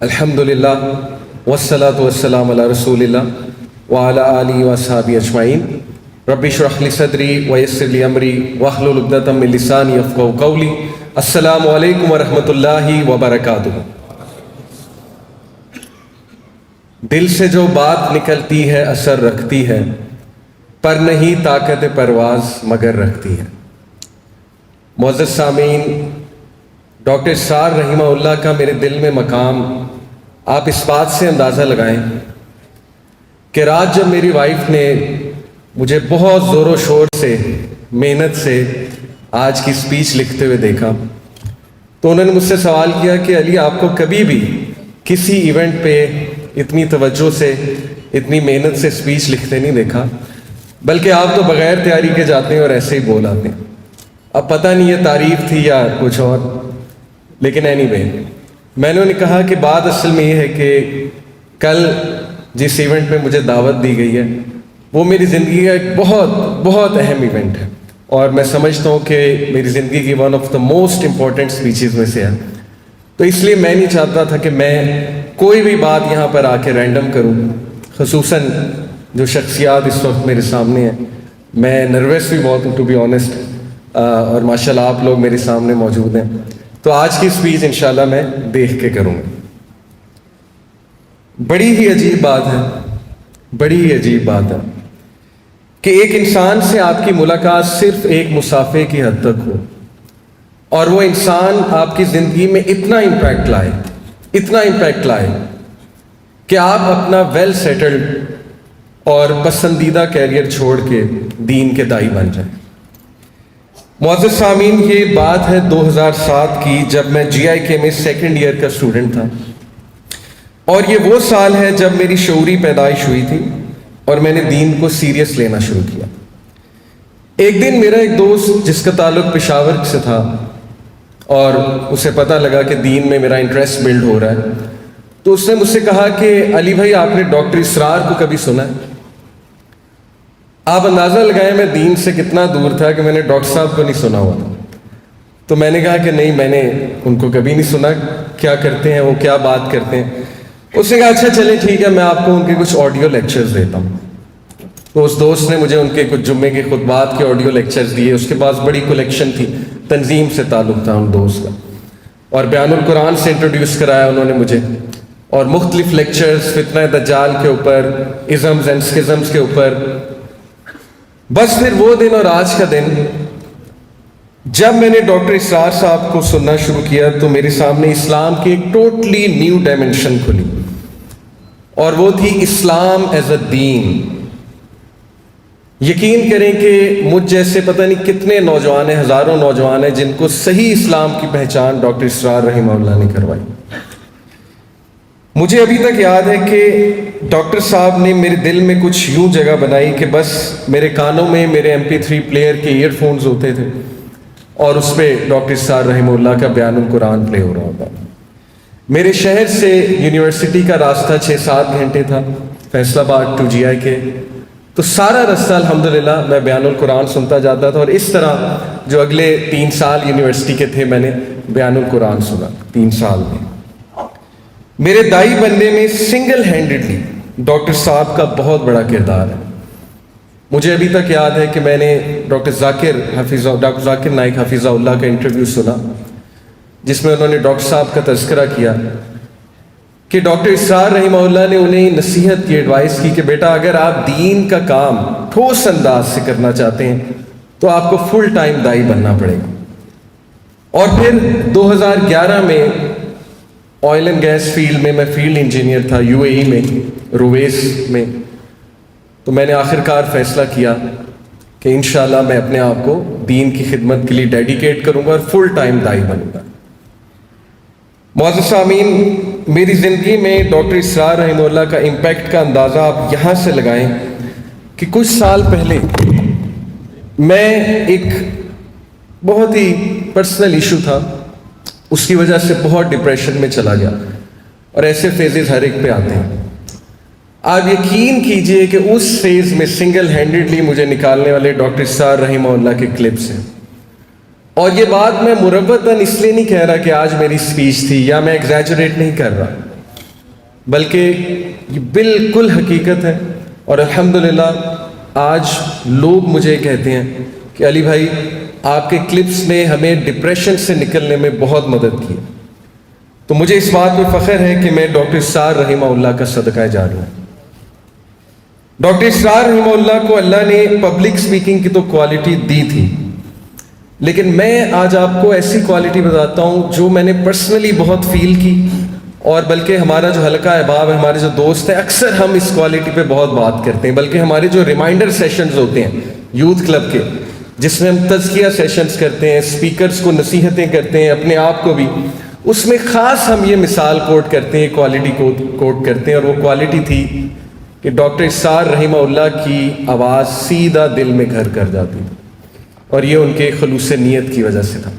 الحمدللہ والصلاة والسلام علی رسول اللہ وعلی آلہ وصحبہ اجمعین رب اشرح لی صدری ویسر لی امری واحلل عقدۃ من لسانی یفقہوا قولی. السلام علیکم ورحمۃ اللہ وبرکاتہ. دل سے جو بات نکلتی ہے اثر رکھتی ہے، پر نہیں طاقت پرواز مگر رکھتی ہے. معزز سامعین، ڈاکٹر اسرار رحمہ اللہ کا میرے دل میں مقام آپ اس بات سے اندازہ لگائیں کہ رات جب میری وائف نے مجھے بہت زور و شور سے محنت سے آج کی سپیچ لکھتے ہوئے دیکھا تو انہوں نے مجھ سے سوال کیا کہ علی، آپ کو کبھی بھی کسی ایونٹ پہ اتنی توجہ سے اتنی محنت سے سپیچ لکھتے نہیں دیکھا، بلکہ آپ تو بغیر تیاری کے جاتے ہیں اور ایسے ہی بول آتے ہیں. اب پتہ نہیں یہ تعریف تھی یا کچھ اور، لیکن اینی وے میں نے انہیں کہا کہ بات اصل میں یہ ہے کہ کل جس ایونٹ میں مجھے دعوت دی گئی ہے وہ میری زندگی کا ایک بہت بہت اہم ایونٹ ہے، اور میں سمجھتا ہوں کہ میری زندگی کی one of the most important speeches میں سے ہے. تو اس لیے میں نہیں چاہتا تھا کہ میں کوئی بھی بات یہاں پر آ کے رینڈم کروں، خصوصاً جو شخصیات اس وقت میرے سامنے ہیں. میں نروس بھی بہت ہوں ٹو بی آنیسٹ، اور ماشاءاللہ آپ لوگ میرے سامنے موجود ہیں. تو آج کی سپیچ انشاءاللہ میں دیکھ کے کروں گا. بڑی ہی عجیب بات ہے، بڑی ہی عجیب بات ہے کہ ایک انسان سے آپ کی ملاقات صرف ایک مصافحے کی حد تک ہو، اور وہ انسان آپ کی زندگی میں اتنا امپیکٹ لائے کہ آپ اپنا ویل سیٹلڈ اور پسندیدہ کیریئر چھوڑ کے دین کے داعی بن جائیں. معزز سامعین، یہ بات ہے 2007 کی، جب میں GIK میں سیکنڈ ایئر کا اسٹوڈنٹ تھا، اور یہ وہ سال ہے جب میری شعوری پیدائش ہوئی تھی اور میں نے دین کو سیریس لینا شروع کیا. ایک دن میرا ایک دوست جس کا تعلق پشاور سے تھا اور اسے پتہ لگا کہ دین میں میرا انٹرسٹ بلڈ ہو رہا ہے، تو اس نے مجھ سے کہا کہ علی بھائی، آپ نے ڈاکٹر اسرار کو کبھی سنا ہے؟ آپ اندازہ لگائیں میں دین سے کتنا دور تھا کہ میں نے ڈاکٹر صاحب کو نہیں سنا ہوا تھا. تو میں نے کہا کہ نہیں، میں نے ان کو کبھی نہیں سنا، کیا کرتے ہیں وہ، کیا بات کرتے ہیں. اس نے کہا اچھا چلیں ٹھیک ہے، میں آپ کو ان کے کچھ آڈیو لیکچرز دیتا ہوں. تو اس دوست نے مجھے ان کے کچھ جمعے کے خطبات کے آڈیو لیکچرز دیے. اس کے پاس بڑی کلیکشن تھی، تنظیم سے تعلق تھا ان دوست کا، اور بیان القرآن سے انٹروڈیوس کرایا انہوں نے مجھے، اور مختلف لیکچرز فتنہ دجال کے اوپر، ازمز اینڈ سکزمز کے اوپر. بس پھر وہ دن اور آج کا دن جب میں نے ڈاکٹر اسرار صاحب کو سننا شروع کیا تو میرے سامنے اسلام کی ایک ٹوٹلی نیو ڈائمنشن کھلی، اور وہ تھی اسلام ایز اے دین. یقین کریں کہ مجھ جیسے پتہ نہیں کتنے نوجوان ہیں، ہزاروں نوجوان ہیں جن کو صحیح اسلام کی پہچان ڈاکٹر اسرار رحمہ اللہ نے کروائی. مجھے ابھی تک یاد ہے کہ ڈاکٹر صاحب نے میرے دل میں کچھ یوں جگہ بنائی کہ بس میرے کانوں میں میرے MP3 پلیئر کے ایئر فونز ہوتے تھے اور اس پہ ڈاکٹر اسرار رحمہ اللہ کا بیان القرآن پلے ہو رہا ہوتا. میرے شہر سے یونیورسٹی کا راستہ 6-7 گھنٹے تھا، فیصل آباد ٹو GIK. تو سارا رستہ الحمدللہ میں بیان القرآن سنتا جاتا تھا، اور اس طرح جو اگلے 3 سال یونیورسٹی کے تھے میں نے بیان القرآن سنا. 3 سال میں میرے دائی بننے میں سنگل ہینڈڈلی ڈاکٹر صاحب کا بہت بڑا کردار ہے. مجھے ابھی تک یاد ہے کہ میں نے ڈاکٹر ذاکر نائک حفظہ اللہ کا انٹرویو سنا، جس میں انہوں نے ڈاکٹر صاحب کا تذکرہ کیا کہ ڈاکٹر اسرار رحمہ اللہ نے انہیں نصیحت کی، ایڈوائس کی کہ بیٹا اگر آپ دین کا کام ٹھوس انداز سے کرنا چاہتے ہیں تو آپ کو فل ٹائم دائی بننا پڑے گا. اور پھر 2011 میں آئل اینڈ گیس فیلڈ میں فیلڈ انجینئر تھا UAE میں، رویس میں. تو میں نے آخرکار فیصلہ کیا کہ انشاءاللہ میں اپنے آپ کو دین کی خدمت کے لیے ڈیڈیکیٹ کروں گا اور فل ٹائم دائی بنوں گا. معزز سامعین، میری زندگی میں ڈاکٹر اسرار رحمہ اللہ کا امپیکٹ کا اندازہ آپ یہاں سے لگائیں کہ کچھ سال پہلے میں ایک بہت ہی پرسنل ایشو تھا، اس کی وجہ سے بہت ڈپریشن میں چلا گیا، اور ایسے فیزز ہر ایک پہ آتے ہیں. آپ یقین کیجئے کہ اس فیز میں سنگل ہینڈڈلی مجھے نکالنے والے ڈاکٹر اسرار رحمہ اللہ کے کلپس ہیں. اور یہ بات میں مروتاً اس لیے نہیں کہہ رہا کہ آج میری سپیچ تھی، یا میں ایگزیجریٹ نہیں کر رہا. بلکہ یہ بالکل حقیقت ہے. اور الحمدللہ آج لوگ مجھے کہتے ہیں کہ علی بھائی آپ کے کلپس نے ہمیں ڈپریشن سے نکلنے میں بہت مدد کی. تو مجھے اس بات پہ فخر ہے کہ میں ڈاکٹر اسرار رحمہ اللہ کا صدقہ جاریہ ہوں. ڈاکٹر اسرار رحمہ اللہ کو اللہ نے پبلک سپیکنگ کی تو کوالٹی دی تھی، لیکن میں آج آپ کو ایسی کوالٹی بتاتا ہوں جو میں نے پرسنلی بہت فیل کی. اور بلکہ ہمارا جو حلقہ احباب ہے، ہمارے جو دوست ہیں، اکثر ہم اس کوالٹی پہ بہت بات کرتے ہیں. بلکہ ہمارے جو ریمائنڈر سیشنز ہوتے ہیں یوتھ کلب کے، جس میں ہم تزکیہ سیشنز کرتے ہیں، اسپیکرز کو نصیحتیں کرتے ہیں، اپنے آپ کو بھی، اس میں خاص ہم یہ مثال کوٹ کرتے ہیں، کوالٹی کوٹ کرتے ہیں. اور وہ کوالٹی تھی کہ ڈاکٹر اسرار رحمہ اللہ کی آواز سیدھا دل میں گھر کر جاتی تھی، اور یہ ان کے خلوص نیت کی وجہ سے تھا.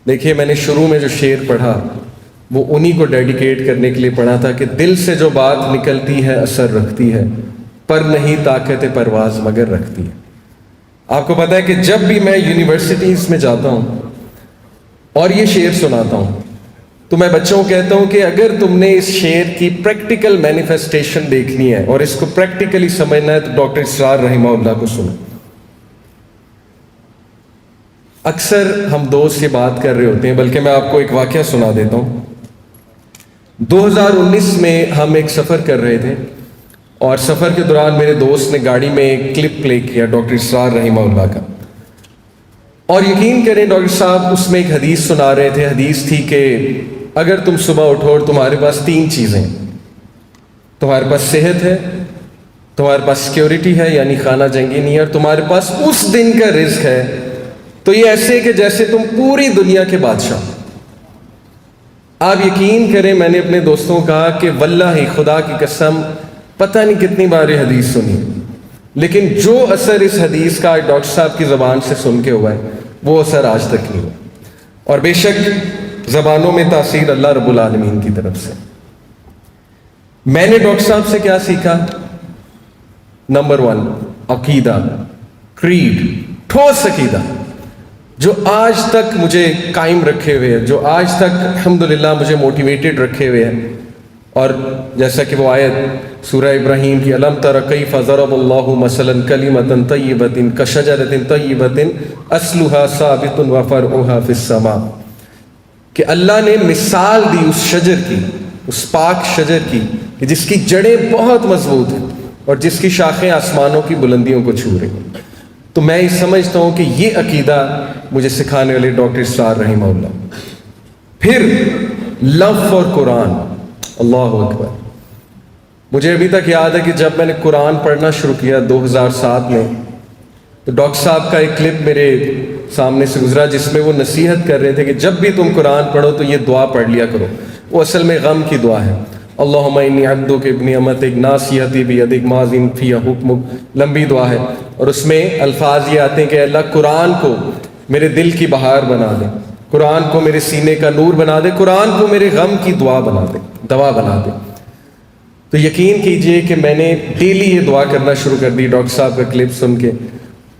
دیکھیے میں نے شروع میں جو شعر پڑھا وہ انہی کو ڈیڈیکیٹ کرنے کے لیے پڑھا تھا کہ دل سے جو بات نکلتی ہے اثر رکھتی ہے، پر نہیں طاقت پرواز مگر رکھتی ہے. آپ کو پتہ ہے کہ جب بھی میں یونیورسٹیز میں جاتا ہوں اور یہ شعر سناتا ہوں تو میں بچوں کو کہتا ہوں کہ اگر تم نے اس شعر کی پریکٹیکل مینیفیسٹیشن دیکھنی ہے اور اس کو پریکٹیکلی سمجھنا ہے تو ڈاکٹر اسرار رحمہ اللہ کو سنو. اکثر ہم دوست یہ بات کر رہے ہوتے ہیں، بلکہ میں آپ کو ایک واقعہ سنا دیتا ہوں. 2019 میں ہم ایک سفر کر رہے تھے، اور سفر کے دوران میرے دوست نے گاڑی میں ایک کلپ پلے کیا ڈاکٹر اسرار رحمہ اللہ کا. اور یقین کریں ڈاکٹر صاحب اس میں ایک حدیث سنا رہے تھے. حدیث تھی کہ اگر تم صبح اٹھو اور تمہارے پاس 3 چیزیں، تمہارے پاس صحت ہے، تمہارے پاس سیکیورٹی ہے یعنی خانہ جنگی نہیں ہے، اور تمہارے پاس اس دن کا رزق ہے، تو یہ ایسے کہ جیسے تم پوری دنیا کے بادشاہ. آپ یقین کریں میں نے اپنے دوستوں کو کہا کہ واللہ خدا کی قسم پتہ نہیں کتنی بار یہ حدیث سنی، لیکن جو اثر اس حدیث کا ڈاکٹر صاحب کی زبان سے سن کے ہوا ہے وہ اثر آج تک نہیں ہوا. اور بے شک زبانوں میں تاثیر اللہ رب العالمین کی طرف سے. میں نے ڈاکٹر صاحب سے کیا سیکھا؟ نمبر 1 عقیدہ، کریڈ، ٹھوس عقیدہ جو آج تک مجھے قائم رکھے ہوئے ہے، جو آج تک الحمدللہ مجھے موٹیویٹڈ رکھے ہوئے ہیں. اور جیسا کہ وہ آیت سورہ ابراہیم کی الم تر کیف ضرب اللہ مثلا کلمۃ طیبۃ کشجرۃ طیبۃ اصلها ثابت وفرعها فی السماء، کہ اللہ نے مثال دی اس شجر کی، اس پاک شجر کی کہ جس کی جڑیں بہت مضبوط ہیں اور جس کی شاخیں آسمانوں کی بلندیوں کو چھو رہی ہیں. تو میں یہ سمجھتا ہوں کہ یہ عقیدہ مجھے سکھانے والے ڈاکٹر اسرار رحمہ اللہ. پھر لو فار قرآن، اللہ اکبر. مجھے ابھی تک یاد ہے کہ جب میں نے قرآن پڑھنا شروع کیا 2007 میں، تو ڈاکٹر صاحب کا ایک کلپ میرے سامنے سے گزرا جس میں وہ نصیحت کر رہے تھے کہ جب بھی تم قرآن پڑھو تو یہ دعا پڑھ لیا کرو. وہ اصل میں غم کی دعا ہے. اللہم انی عبدک ابن امتک ناصیتی بیدک ماض فی حکمک، لمبی دعا ہے. اور اس میں الفاظ یہ آتے ہیں کہ اللہ قرآن کو میرے دل کی بہار بنا دے، قرآن کو میرے سینے کا نور بنا دے، قرآن کو میرے غم کی دعا بنا دے، دوا بنا دے. تو یقین کیجئے کہ میں نے ڈیلی یہ دعا کرنا شروع کر دی ڈاکٹر صاحب کا کلپ سن کے.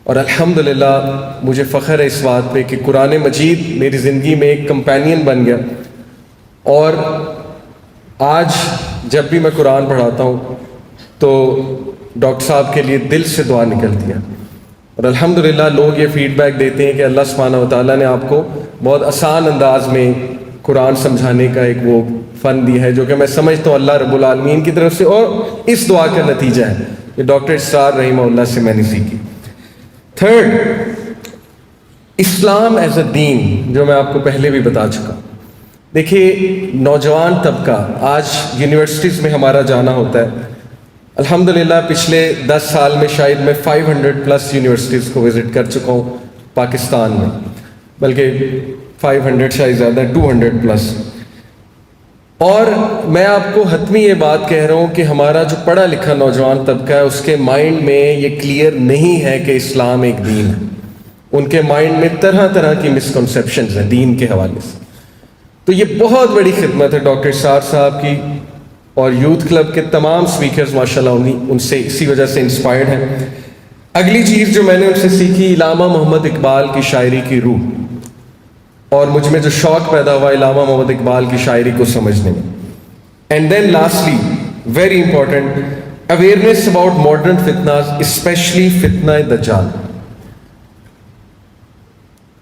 اور الحمدللہ مجھے فخر ہے اس بات پہ کہ قرآن مجید میری زندگی میں ایک کمپینین بن گیا. اور آج جب بھی میں قرآن پڑھاتا ہوں تو ڈاکٹر صاحب کے لیے دل سے دعا نکلتی ہے. اور الحمدللہ لوگ یہ فیڈ بیک دیتے ہیں کہ اللہ سبحانہ و تعالیٰ نے آپ کو بہت آسان انداز میں قرآن سمجھانے کا ایک وہ فن دی ہے، جو کہ میں سمجھتا ہوں اللہ رب العالمین کی طرف سے، اور اس دعا کا نتیجہ ہے کہ ڈاکٹر اسرار رحمہ اللہ سے میں نے سیکھی. 3rd، اسلام ایز اے دین، جو میں آپ کو پہلے بھی بتا چکا. دیکھیے نوجوان طبقہ آج یونیورسٹیز میں ہمارا جانا ہوتا ہے. الحمدللہ پچھلے 10 سال میں شاید میں 500+ یونیورسٹیز کو وزٹ کر چکا ہوں پاکستان میں، بلکہ 500 شاید زیادہ 200+. اور میں آپ کو حتمی یہ بات کہہ رہا ہوں کہ ہمارا جو پڑھا لکھا نوجوان طبقہ ہے اس کے مائنڈ میں یہ کلیئر نہیں ہے کہ اسلام ایک دین ہے. ان کے مائنڈ میں طرح طرح کی مسکنسیپشنز ہیں دین کے حوالے سے. تو یہ بہت بڑی خدمت ہے ڈاکٹر اسرار صاحب کی، اور یوتھ کلب کے تمام سپیکرز ماشاءاللہ ان سے اسی وجہ سے انسپائرڈ ہیں. اگلی چیز جو میں نے ان سے سیکھی، علامہ محمد اقبال کی شاعری کی روح، اور مجھ میں جو شوق پیدا ہوا علامہ محمد اقبال کی شاعری کو سمجھنے میں. And then lastly, very important, awareness about modern fitnas, especially fitna dajjal.